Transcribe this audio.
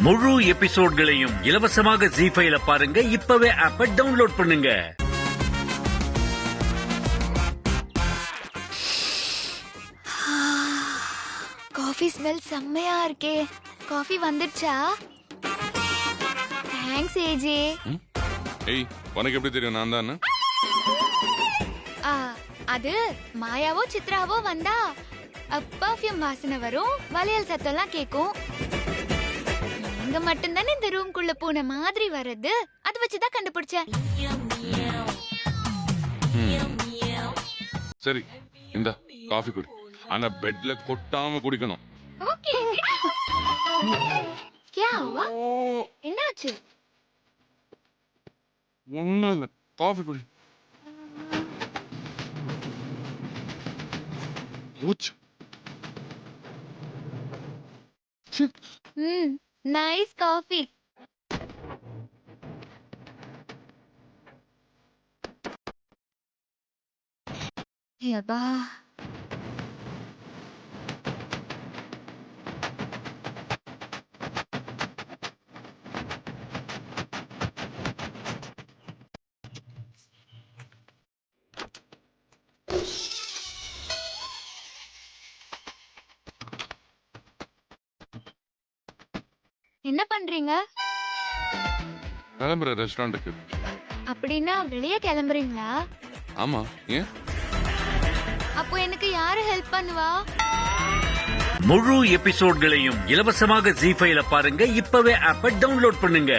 முழு எபிசோட்களையும் இலவசமாக ஜீ5ல பாருங்க. இப்பவே ஆப்பை டவுன்லோட் பண்ணுங்க. காஃபி ஸ்மெல் செம்மையா இருக்கே. காஃபி வந்துடுச்சா? Thanks AJ. ஏய், உனக்கு எப்படி தெரியும் நான் தான்? அது மாயாவோ சித்ராவோ வந்தா பர்ஃபியூம் வாசனை வரும், வளையல் சத்தம்லாம் கேக்கும். இங்க மட்டும்தானே இந்த ரூம்குள்ள பூனை மாதிரி வர்றது. அது வச்சுதான் கண்டுபிடிச்சேன். சரி, இந்த காஃபி குடி. ஆனா பெட்ல கொட்டாம குடிக்கணும். ஓகே. என்னாச்சு? ஒண்ணும் இல்ல, காஃபி குடி. Nice coffee. யப்பா. என்ன பண்றீங்க? கிளம்புற ரெஸ்டாரண்ட்டுக்கு. அப்படின்னா வெளியே கிளம்புறீங்களா? ஆமா, ஏன்? அப்போ எனக்கு யாரு ஹெல்ப் பண்ணுவா? முழு எபிசோட்களையும் இலவசமாக ஜீ5ல பாருங்க. இப்பவே ஆப்பை டவுன்லோட் பண்ணுங்க.